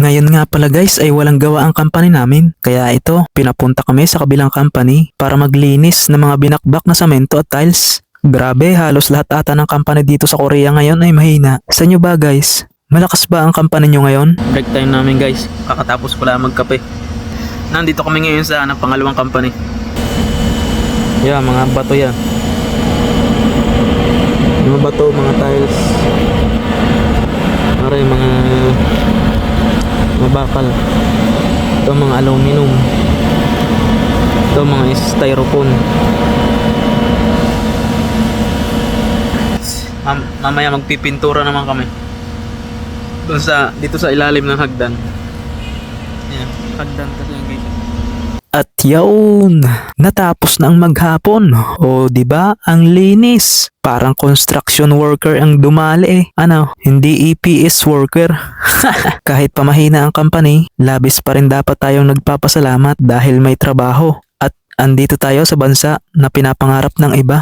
Ngayon nga pala guys ay walang gawa ang company namin. Kaya ito, pinapunta kami sa kabilang company para maglinis ng mga binakbak na semento at tiles. Grabe, halos lahat ata ng company dito sa Korea ngayon ay mahina. Sa inyo ba guys? Malakas ba ang company nyo ngayon? Break time namin guys. Kakatapos ko lang magkape. Nandito kami ngayon sa pangalawang company. Yeah, mga bato yan. Mga bato, mga tiles. Aray, mga bakal. Ito mga aluminum. Ito mga styrofoam. Mamaya magpipintura naman kami. Dito sa ilalim ng hagdan. Ayan, hagdan kasi yung guys. At yawn, natapos na ang maghapon. O di ba? Ang linis. Parang construction worker ang dumali eh. Ano, hindi EPS worker. Kahit pamahina ang company, labis pa rin dapat tayong nagpapasalamat dahil may trabaho. At andito tayo sa bansa na pinapangarap ng iba.